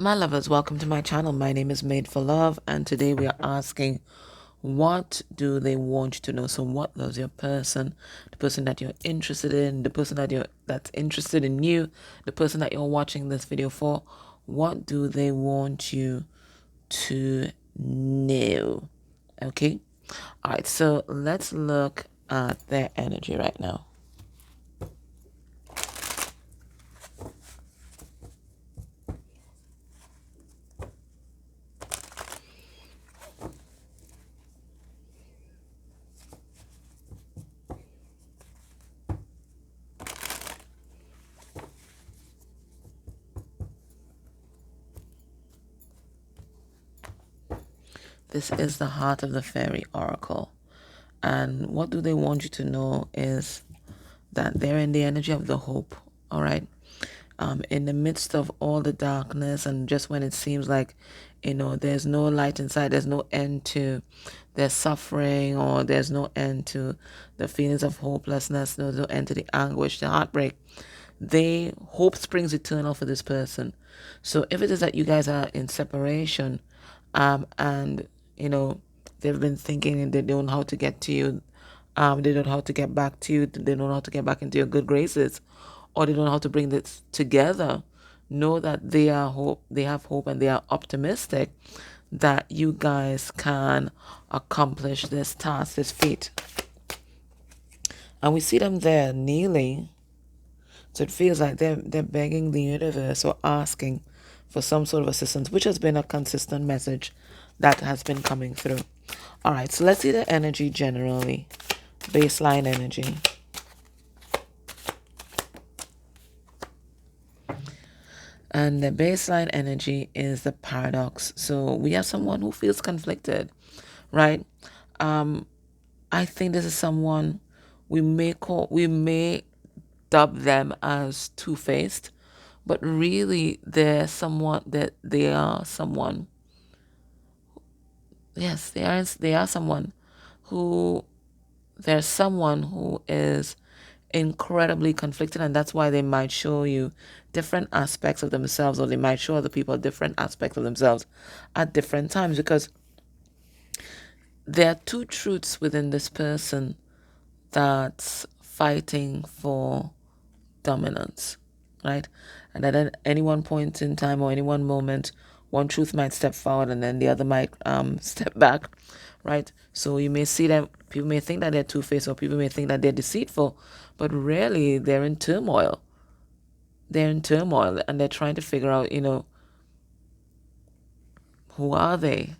My lovers, welcome to my channel. My name is Made for Love, and today we are asking, what do they want you to know? So what does your person, the person that you're interested in, the person that's interested in you, the person that you're watching this video for, what do they want you to know? Okay? All right, so let's look at their energy right now. This is the Heart of the Fairy Oracle. And what do they want you to know is that they're in the energy of the hope, all right? In the midst of all the darkness, and just when it seems like, there's no light inside, there's no end to their suffering, or there's no end to the feelings of hopelessness, there's no end to the anguish, the heartbreak. Hope springs eternal for this person. So if it is that you guys are in separation, and they've been thinking and they don't know how to get to you, they don't know how to get back to you, they don't know how to get back into your good graces, or they don't know how to bring this together, know that they have hope, and they are optimistic that you guys can accomplish this task, this feat. And we see them there kneeling. So it feels like they're begging the universe or asking for some sort of assistance, which has been a consistent message that has been coming through. All right, so let's see the energy generally, baseline energy. And the baseline energy is the paradox. So we have someone who feels conflicted, right? I think this is someone we may dub them as two-faced, but really they're someone that they are someone. Yes, they are someone who there's someone who is incredibly conflicted, and that's why they might show you different aspects of themselves, or they might show other people different aspects of themselves at different times, because there are two truths within this person that's fighting for dominance, right? And at any one point in time or any one moment, one truth might step forward and then the other might step back, right? So you may see them, people may think that they're two-faced, or people may think that they're deceitful, but really they're in turmoil. They're in turmoil, and they're trying to figure out, who are they?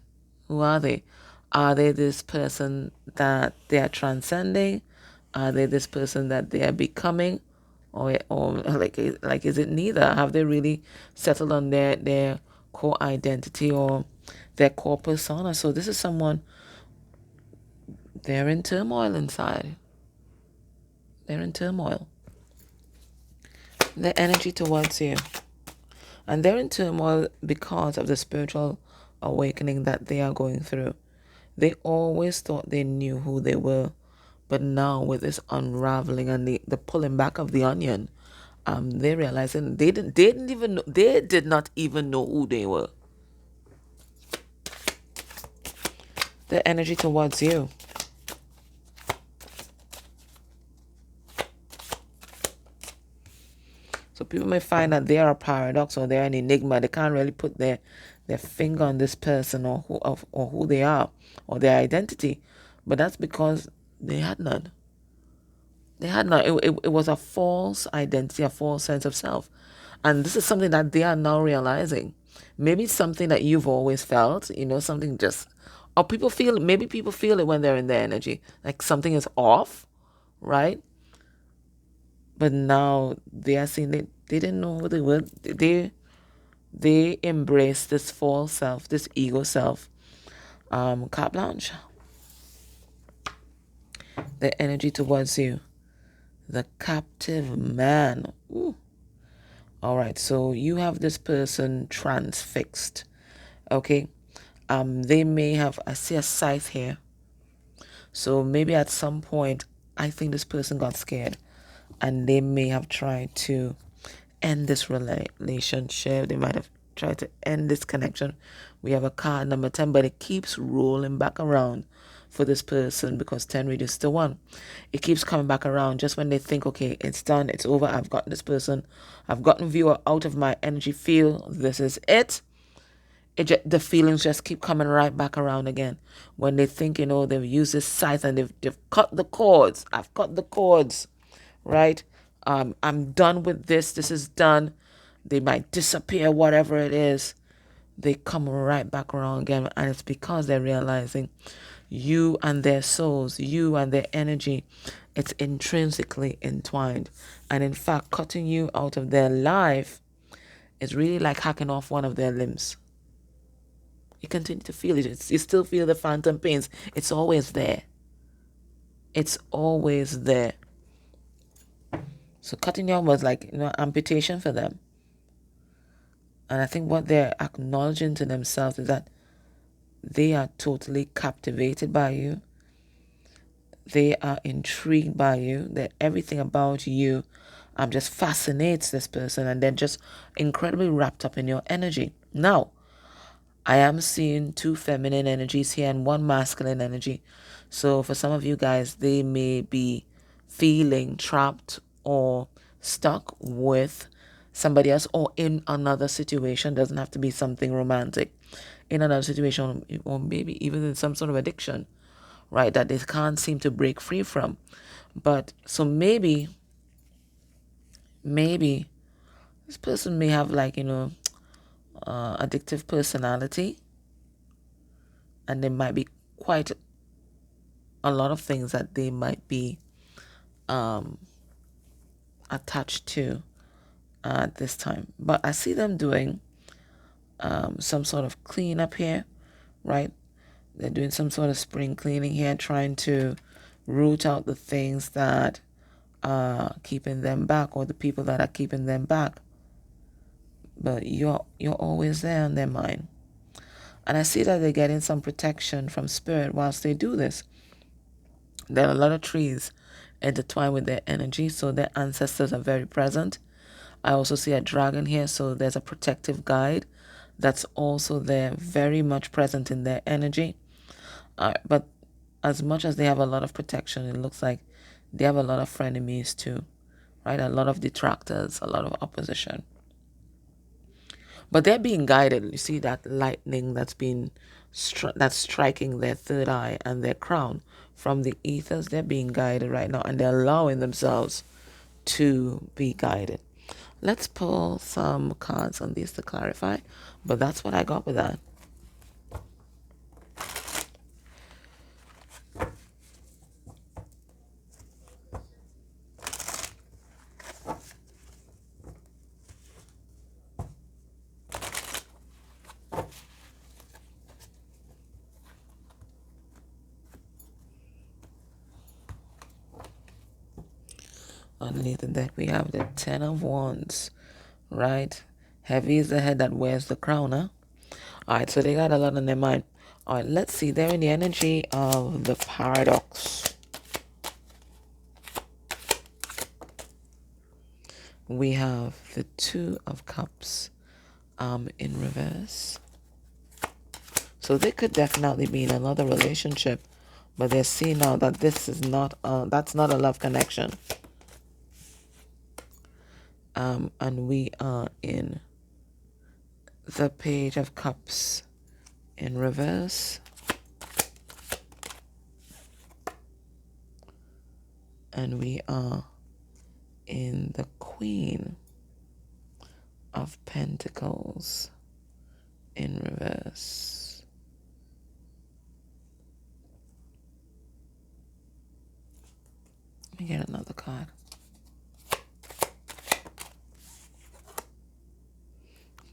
Who are they? Are they this person that they are transcending? Are they this person that they are becoming? Or like is it neither? Have they really settled on their core identity or their core persona? So this is someone, they're in turmoil inside. They're in turmoil. The energy towards you. And they're in turmoil because of the spiritual awakening that they are going through. They always thought they knew who they were, but now with this unraveling and the pulling back of the onion, they realizing they did not even know who they were. The energy towards you. So people may find that they are a paradox, or they're an enigma. They can't really put their finger on this person, or who they are, or their identity. But that's because they had none. They had none. It was a false identity, a false sense of self. And this is something that they are now realizing. Maybe it's something that you've always felt, something just, or maybe people feel it when they're in their energy, like something is off, right? But now they are seeing they didn't know who they were. They embrace this false self, this ego self. Carte blanche. The energy towards you. The captive man. Ooh. All right, so you have this person transfixed. Okay. They may have, I see a scythe here. So maybe at some point, I think this person got scared, and they may have tried to end this relationship. They might have try to end this connection. We have a card number 10, but it keeps rolling back around for this person because 10 reduced to 1. It keeps coming back around just when they think, okay, it's done, it's over, I've gotten this person, I've gotten viewer out of my energy field, this is it. The feelings just keep coming right back around again. When they think, they've used this scythe and they've cut the cords. I've cut the cords, right? I'm done with this. This is done. They might disappear, whatever it is. They come right back around again. And it's because they're realizing you and their souls, you and their energy, it's intrinsically entwined. And in fact, cutting you out of their life is really like hacking off one of their limbs. You continue to feel it. You still feel the phantom pains. It's always there. It's always there. So cutting you off was like, amputation for them. And I think what they're acknowledging to themselves is that they are totally captivated by you. They are intrigued by you. That everything about you just fascinates this person. And they're just incredibly wrapped up in your energy. Now, I am seeing 2 feminine energies here and 1 masculine energy. So for some of you guys, they may be feeling trapped or stuck with somebody else or in another situation. Doesn't have to be something romantic. In another situation, or maybe even in some sort of addiction, right, that they can't seem to break free from. But so maybe this person may have addictive personality, and there might be quite a lot of things that they might be attached to at this time. But I see them doing some sort of cleanup here, right? They're doing some sort of spring cleaning here, trying to root out the things that are keeping them back, or the people that are keeping them back. But you're always there on their mind. And I see that they're getting some protection from spirit whilst they do this. There are a lot of trees intertwined with their energy, so their ancestors are very present. I also see a dragon here, so there's a protective guide that's also there, very much present in their energy. But as much as they have a lot of protection, it looks like they have a lot of frenemies too, right? A lot of detractors, a lot of opposition. But they're being guided. You see that lightning that's striking their third eye and their crown from the ethers. They're being guided right now, and they're allowing themselves to be guided. Let's pull some cards on these to clarify. But that's what I got with that. Underneath the deck, we have the 10 of Wands, right? Heavy is the head that wears the crown, huh? All right, so they got a lot on their mind. All right, let's see. They're in the energy of the paradox. We have the 2 of Cups in reverse. So they could definitely be in another relationship, but they're seeing now that this is not, that's not a love connection. And we are in the Page of Cups in reverse. And we are in the Queen of Pentacles in reverse. Let me get another card.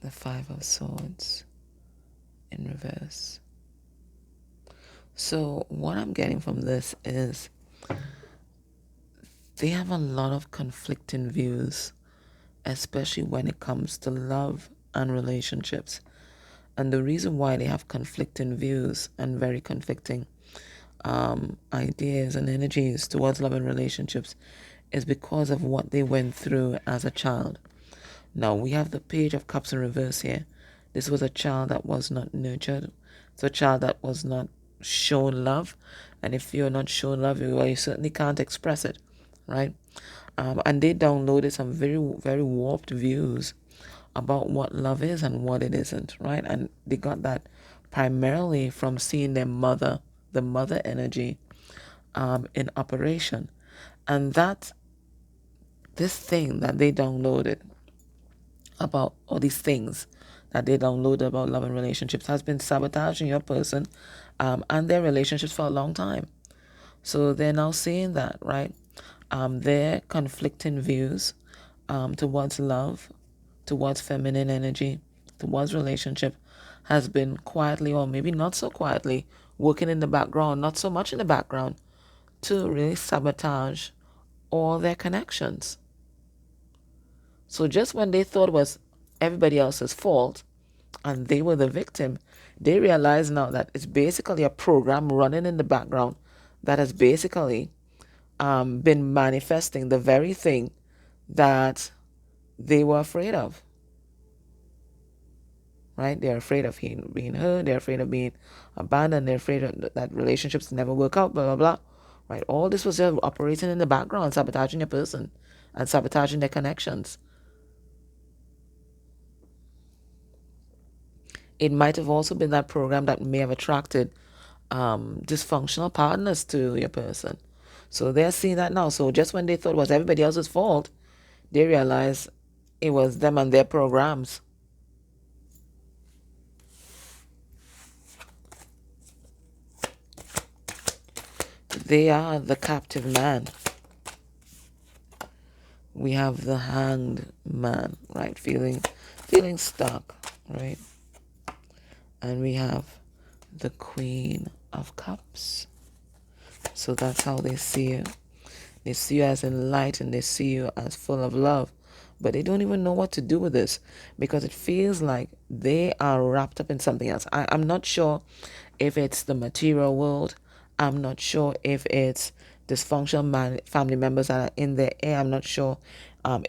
The 5 of Swords in reverse. So what I'm getting from this is they have a lot of conflicting views, especially when it comes to love and relationships. And the reason why they have conflicting views and very conflicting ideas and energies towards love and relationships is because of what they went through as a child. Now, we have the Page of Cups in reverse here. This was a child that was not nurtured. It's a child that was not shown love. And if you're not shown love, well, you certainly can't express it, right? And they downloaded some very, very warped views about what love is and what it isn't, right? And they got that primarily from seeing their mother, the mother energy, in operation. And that, this thing that they downloaded about, all these things that they downloaded about love and relationships, has been sabotaging your person and their relationships for a long time. So they're now seeing that, right? Their conflicting views towards love, towards feminine energy, towards relationship, has been quietly, or maybe not so quietly, working in the background, not so much in the background, to really sabotage all their connections. So just when they thought it was everybody else's fault and they were the victim, they realize now that it's basically a program running in the background that has basically been manifesting the very thing that they were afraid of. Right? They're afraid of being hurt. They're afraid of being abandoned. They're afraid of, that relationships never work out, blah, blah, blah. Right? All this was just operating in the background, sabotaging your person and sabotaging their connections. It might have also been that program that may have attracted dysfunctional partners to your person. So they're seeing that now. So just when they thought it was everybody else's fault, they realize it was them and their programs. They are the captive man. We have the hanged man, right? Feeling stuck, right? And we have the Queen of Cups. So that's how they see you. They see you as enlightened. They see you as full of love. But they don't even know what to do with this because it feels like they are wrapped up in something else. I'm not sure if it's the material world. I'm not sure if it's dysfunctional family members that are in their air. I'm not sure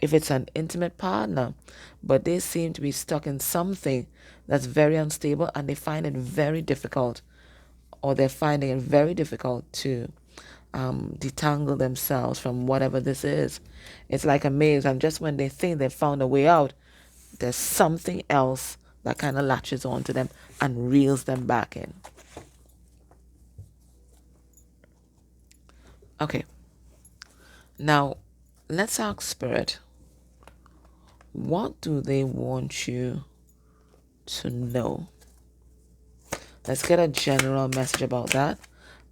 if it's an intimate partner. But they seem to be stuck in something that's very unstable, and they find it very difficult, or they're finding it very difficult to detangle themselves from whatever this is. It's like a maze, and just when they think they've found a way out, there's something else that kind of latches onto them and reels them back in. Okay, now let's ask Spirit, what do they want you to know? Let's get a general message about that,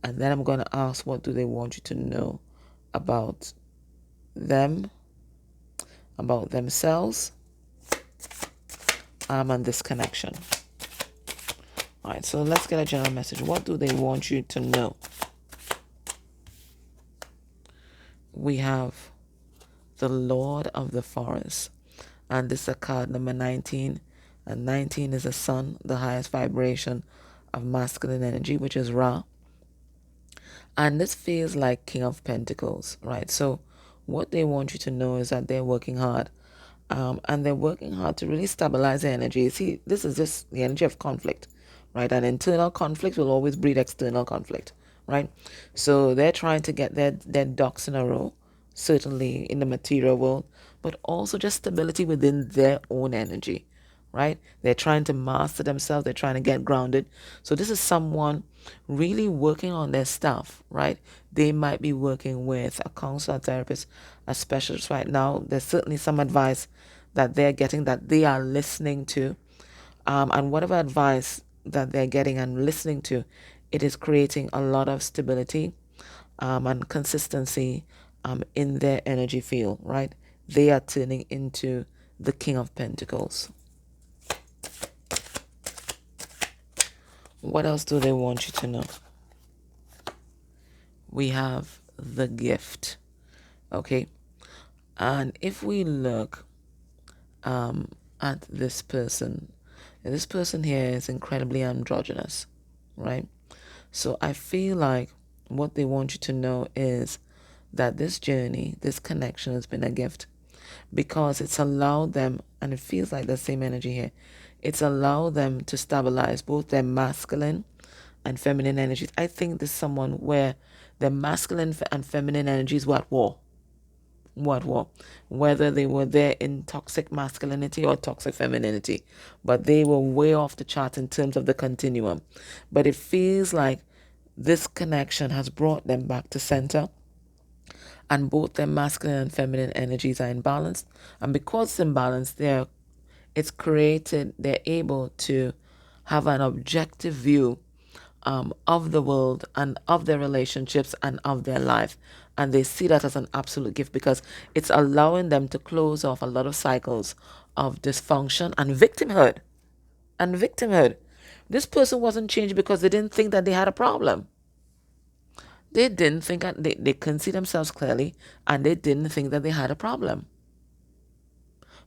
and then I'm going to ask, what do they want you to know about them, about themselves, and this connection. All right, so let's get a general message. What do they want you to know? We have the Lord of the Forest, and this is a card number 19, and 19 is the sun, the highest vibration of masculine energy, which is Ra. And this feels like King of Pentacles, right? So what they want you to know is that they're working hard. And they're working hard to really stabilize their energy. See, this is just the energy of conflict, right? And internal conflict will always breed external conflict, right? So they're trying to get their ducks in a row, certainly in the material world, but also just stability within their own energy, right? They're trying to master themselves. They're trying to get grounded. So this is someone really working on their stuff, right? They might be working with a counselor, a therapist, a specialist right now. There's certainly some advice that they're getting that they are listening to. And whatever advice that they're getting and listening to, it is creating a lot of stability and consistency in their energy field, right? They are turning into the King of Pentacles. What else do they want you to know? We have the Gift, okay? And if we look at this person here is incredibly androgynous, right? So I feel like what they want you to know is that this journey, this connection has been a gift, because it's allowed them, and it feels like the same energy here, It's allowed them to stabilize both their masculine and feminine energies. I think there's someone where the masculine and feminine energies were at war. What war? Whether they were there in toxic masculinity or toxic femininity, but they were way off the chart in terms of the continuum. But it feels like this connection has brought them back to center, and both their masculine and feminine energies are in balance. And because it's in balance, they're able to have an objective view of the world and of their relationships and of their life. And they see that as an absolute gift because it's allowing them to close off a lot of cycles of dysfunction and victimhood. And victimhood. This person wasn't changed because they didn't think that they had a problem. They didn't think that they couldn't see themselves clearly, and they didn't think that they had a problem.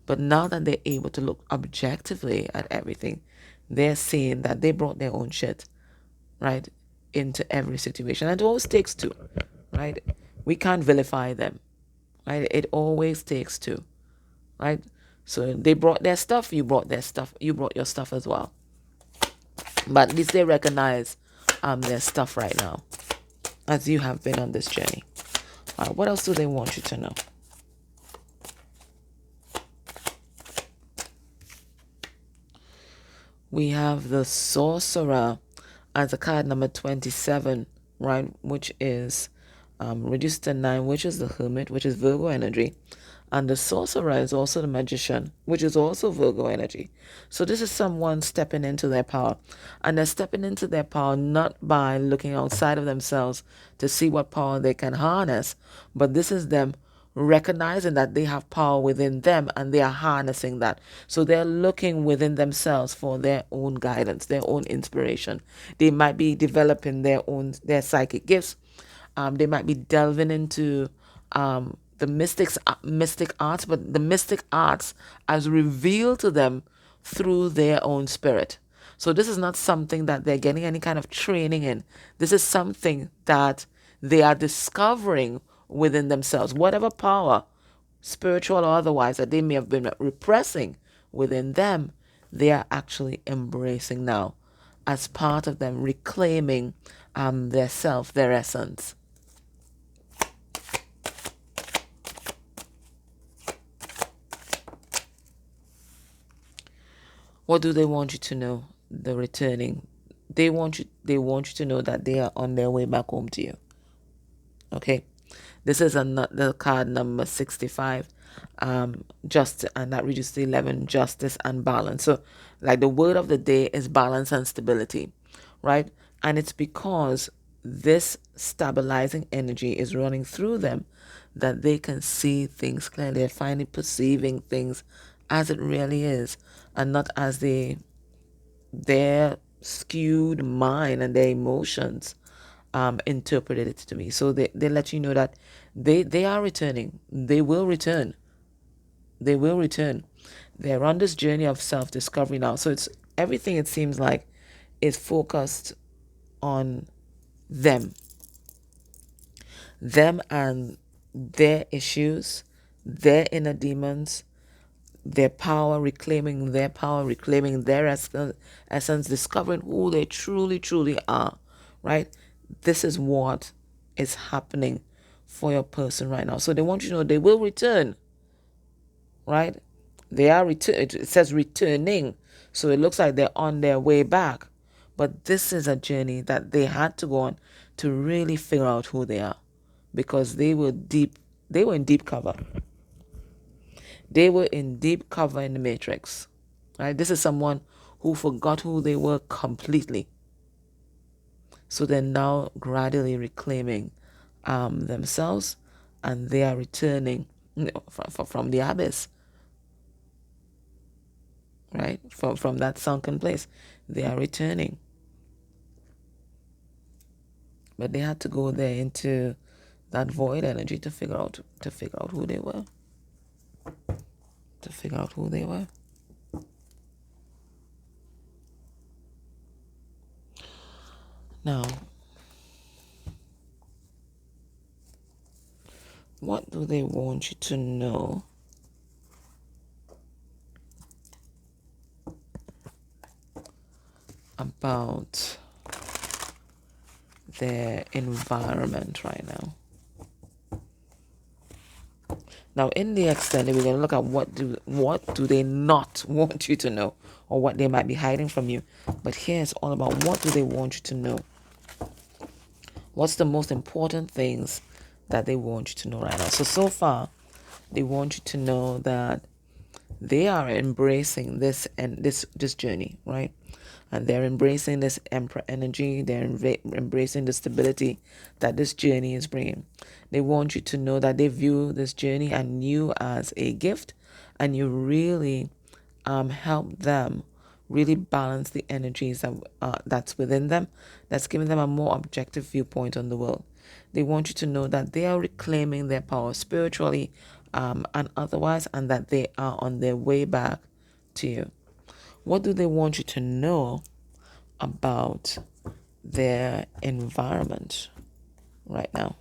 But now that they're able to look objectively at everything, they're seeing that they brought their own shit, right, into every situation. And it always takes two, right? We can't vilify them, right? It always takes two, right? So they brought their stuff, you brought their stuff, you brought your stuff as well. But at least they recognize their stuff right now, as you have been on this journey. All right, what else do they want you to know? We have the Sorcerer as a card number 27, right? Which is reduced to 9, which is the Hermit, which is Virgo energy. And the Sorcerer is also the Magician, which is also Virgo energy. So this is someone stepping into their power. And they're stepping into their power not by looking outside of themselves to see what power they can harness, but this is them recognizing that they have power within them and they are harnessing that. So they're looking within themselves for their own guidance, their own inspiration. They might be developing their psychic gifts. They might be delving into the mystic arts, but the mystic arts as revealed to them through their own spirit. So this is not something that they're getting any kind of training in. This is something that they are discovering within themselves. Whatever power, spiritual or otherwise, that they may have been repressing within them, they are actually embracing now as part of them reclaiming their self, their essence. What do they want you to know? The returning. They want you to know that they are on their way back home to you. Okay? This is the card number 65. Just and that reaches to 11, justice and balance. So like the word of the day is balance and stability, right? And it's because this stabilizing energy is running through them that they can see things clearly. They're finally perceiving things as it really is and not as their skewed mind and their emotions interpreted it to me. So they let you know that they are returning. They will return. They will return. They're on this journey of self-discovery now. So it's everything, it seems like, is focused on them. Them and their issues, their inner demons, their power, reclaiming their power, reclaiming their essence, discovering who they truly, truly are, right? This is what is happening for your person right now. So they want you to know they will return, right? They are it says returning. So it looks like they're on their way back. But this is a journey that they had to go on to really figure out who they are. Because they were in deep cover. They were in deep cover in the matrix. Right? This is someone who forgot who they were completely. So they're now gradually reclaiming themselves, and they are returning from the abyss. Right? From that sunken place. They are returning. But they had to go there into that void energy to figure out who they were. To figure out who they were. Now, what do they want you to know about their environment right now. Now, in the extended, we're going to look at what do they not want you to know, or what they might be hiding from you. But here's all about what do they want you to know. What's the most important things that they want you to know right now? So far, they want you to know that they are embracing this and this journey, right? And they're embracing this emperor energy. They're embracing the stability that this journey is bringing. They want you to know that they view this journey and you as a gift, and you really help them really balance the energies that's within them, that's giving them a more objective viewpoint on the world. They want you to know that they are reclaiming their power spiritually and otherwise, and that they are on their way back to you. What do they want you to know about their environment right now?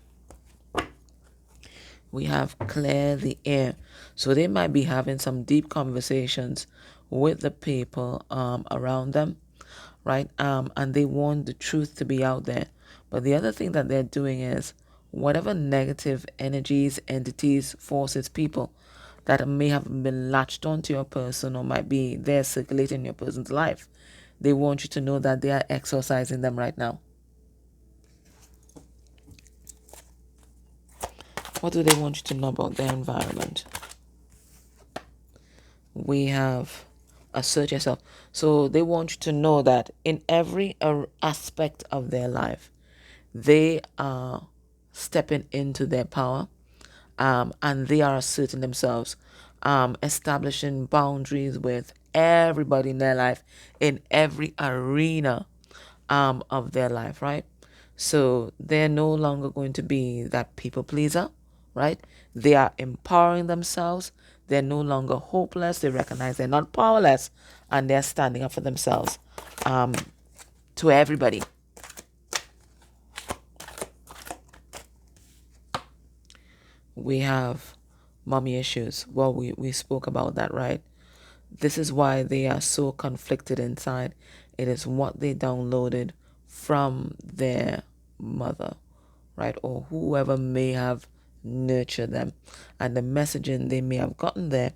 We have clear the air. So they might be having some deep conversations with the people around them, right? And they want the truth to be out there. But the other thing that they're doing is whatever negative energies, entities, forces, people that may have been latched onto your person or might be there circulating in your person's life, they want you to know that they are exorcising them right now. What do they want you to know about their environment? We have assert yourself. So they want you to know that in every aspect of their life, they are stepping into their power, and they are asserting themselves, establishing boundaries with everybody in their life, in every arena of their life, right? So they're no longer going to be that people pleaser, right? They are empowering themselves. They're no longer hopeless. They recognize they're not powerless, and they're standing up for themselves to everybody. We have mommy issues. Well, we spoke about that, right? This is why they are so conflicted inside. It is what they downloaded from their mother, right? Or whoever may have nurtured them. And the messaging they may have gotten there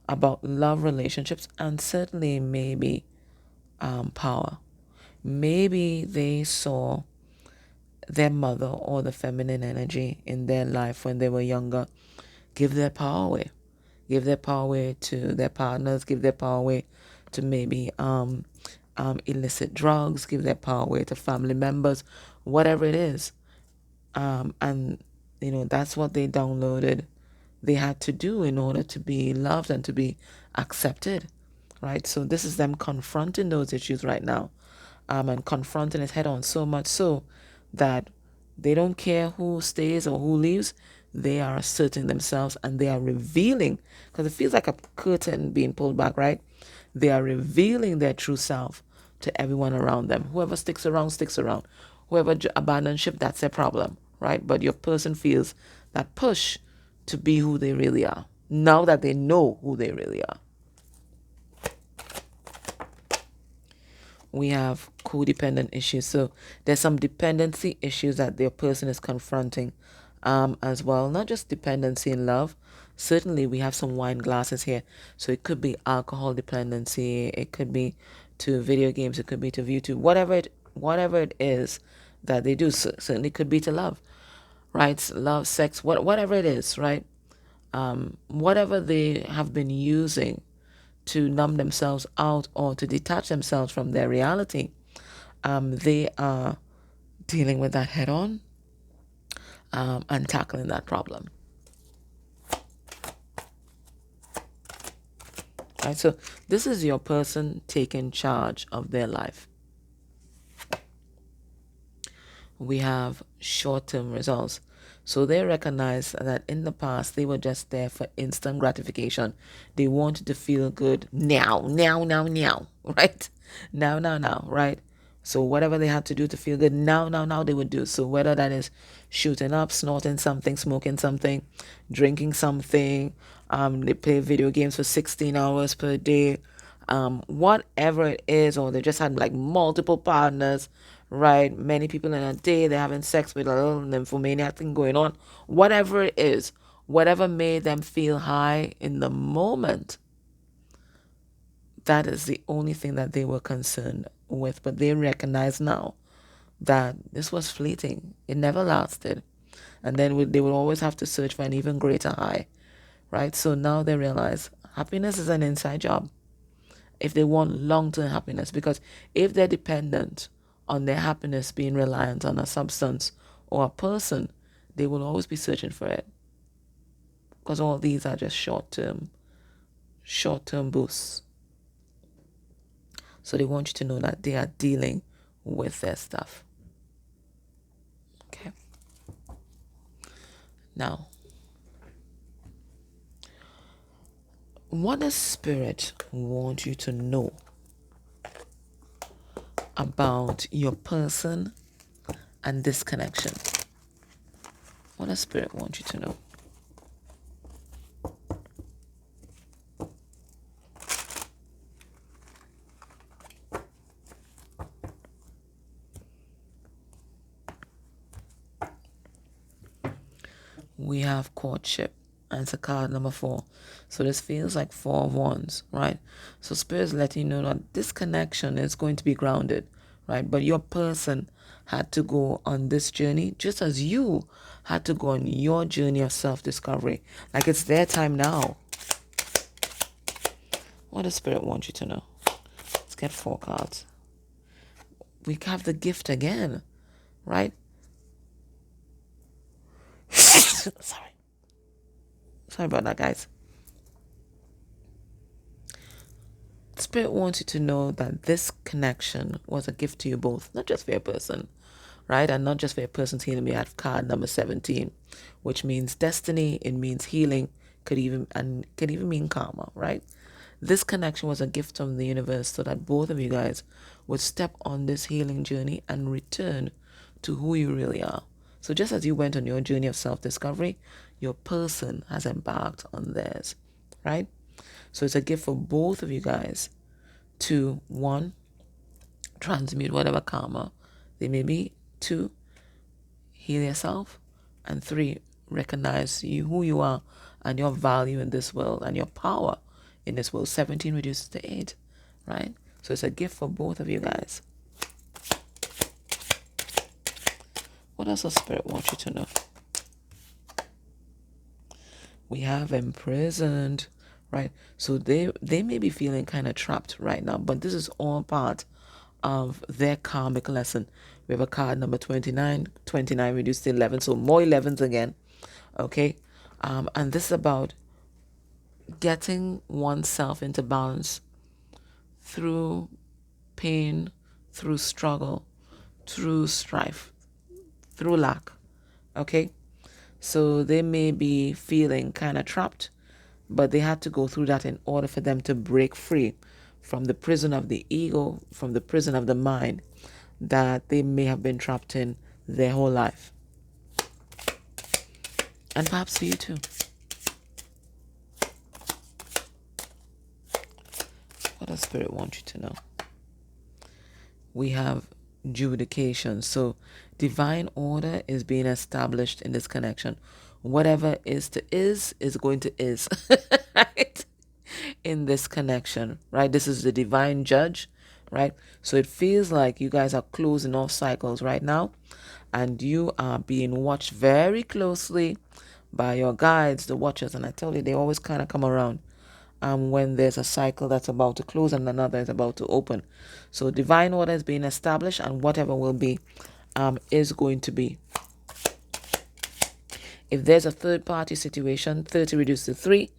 about love, relationships, and certainly maybe power. Maybe they saw their mother or the feminine energy in their life when they were younger give their power away. Give their power away to their partners, give their power away to maybe illicit drugs, give their power away to family members, whatever it is. And, that's what they downloaded. They had to do in order to be loved and to be accepted, right? So this is them confronting those issues right now, and confronting it head on, so much so that they don't care who stays or who leaves. They are asserting themselves, and they are revealing, because it feels like a curtain being pulled back, right? They are revealing their true self to everyone around them. Whoever sticks around, sticks around. Whoever abandons ship, that's their problem, right? But your person feels that push to be who they really are, now that they know who they really are. We have codependent issues. So there's some dependency issues that their person is confronting as well. Not just dependency in love. Certainly we have some wine glasses here. So it could be alcohol dependency. It could be to video games. It could be to YouTube. Whatever it is that they do. Certainly could be to love. Right? Love, sex, whatever it is, right? Whatever they have been using to numb themselves out or to detach themselves from their reality, they are dealing with that head on and tackling that problem. Right, so this is your person taking charge of their life. We have short-term results. So they recognize that in the past, they were just there for instant gratification. They wanted to feel good now, right? Now, right? So whatever they had to do to feel good now, they would do. So whether that is shooting up, snorting something, smoking something, drinking something, they play video games for 16 hours per day, Whatever it is, or they just had like multiple partners, right? Many people in a day, they're having sex with a little nymphomaniac thing going on. Whatever it is, whatever made them feel high in the moment, that is the only thing that they were concerned with. But they recognize now that this was fleeting. It never lasted. And then they would always have to search for an even greater high, right? So now they realize happiness is an inside job if they want long-term happiness. Because if they're dependent on their happiness being reliant on a substance or a person, they will always be searching for it. Because all these are just short-term boosts. So they want you to know that they are dealing with their stuff. Okay. Now, what does Spirit want you to know about your person and this connection? What does Spirit want you to know? We have courtship, and it's a card number 4. So this feels like 4 of Wands, right? So Spirit is letting you know that this connection is going to be grounded, right? But your person had to go on this journey just as you had to go on your journey of self-discovery. Like it's their time now. What does Spirit want you to know? Let's get 4 cards. We have the gift again, right? Sorry about that, guys. Spirit wants you to know that this connection was a gift to you both, not just for your person, right? And not just for your person's healing. We have card number 17, which means destiny. It means healing. Could even mean karma, right? This connection was a gift from the universe so that both of you guys would step on this healing journey and return to who you really are. So just as you went on your journey of self-discovery, your person has embarked on theirs, right? So it's a gift for both of you guys to, 1, transmute whatever karma they may be, 2, heal yourself, and 3, recognize who you are and your value in this world and your power in this world. 17 reduces to 8, right? So it's a gift for both of you guys. What else does Spirit want you to know? We have imprisoned, right? So they may be feeling kind of trapped right now, but this is all part of their karmic lesson. We have a card number 29 reduced to 11, so more 11s again. Okay. And this is about getting oneself into balance through pain, through struggle, through strife, through lack. Okay. So they may be feeling kind of trapped, but they had to go through that in order for them to break free from the prison of the ego, from the prison of the mind that they may have been trapped in their whole life. And perhaps for you too. What does Spirit want you to know? We have judication. So divine order is being established in this connection. Whatever is going to is. Right? In this connection, right? This is the divine judge, right? So it feels like you guys are closing off cycles right now, and you are being watched very closely by your guides, the watchers. And I tell you, they always kind of come around when there's a cycle that's about to close and another is about to open. So divine order is being established, and whatever will be is going to be. If there's a third party situation, 30 reduced to 3,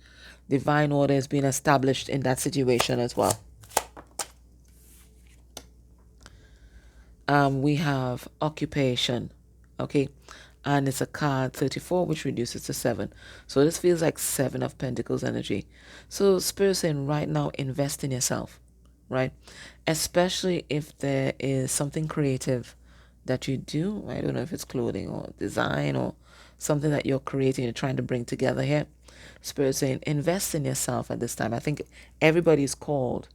divine order is being established in that situation as well. We have occupation, okay? And it's a card 34, which reduces to 7. So this feels like 7 of Pentacles energy. So Spirit saying right now, invest in yourself, right? Especially if there is something creative that you do. I don't know if it's clothing or design or something that you're creating, you're trying to bring together here. Spirit saying invest in yourself at this time. I think everybody's called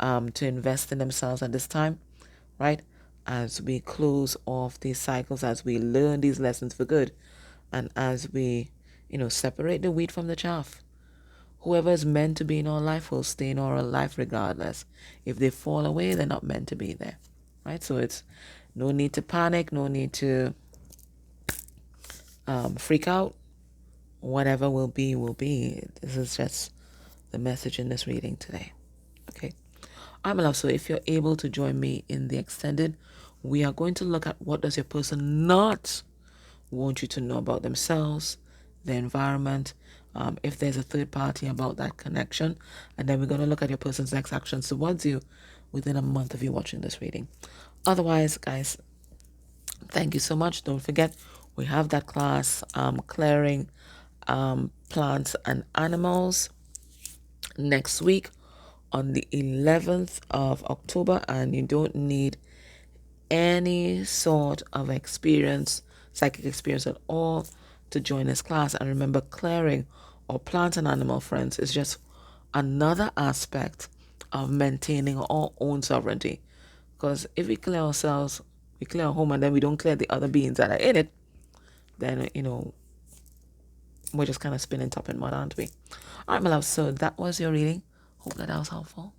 to invest in themselves at this time, right? As we close off these cycles, as we learn these lessons for good, and as we, separate the wheat from the chaff. Whoever is meant to be in our life will stay in our life regardless. If they fall away, they're not meant to be there, right? So it's no need to panic, no need to freak out. Whatever will be, will be. This is just the message in this reading today. Okay. I'm love. So if you're able to join me in the extended, we are going to look at what does your person not want you to know about themselves, the environment, if there's a third party about that connection. And then we're going to look at your person's next actions towards you within a month of you watching this reading. Otherwise, guys, thank you so much. Don't forget, we have that class, clearing plants and animals, next week on the 11th of October, and you don't need any sort of experience, psychic experience at all, to join this class. And remember, clearing or plant and animal friends is just another aspect of maintaining our own sovereignty. Because if we clear ourselves, we clear our home, and then we don't clear the other beings that are in it, then, we're just kind of spinning top and mud, aren't we? All right, my love. So that was your reading. Hope that was helpful.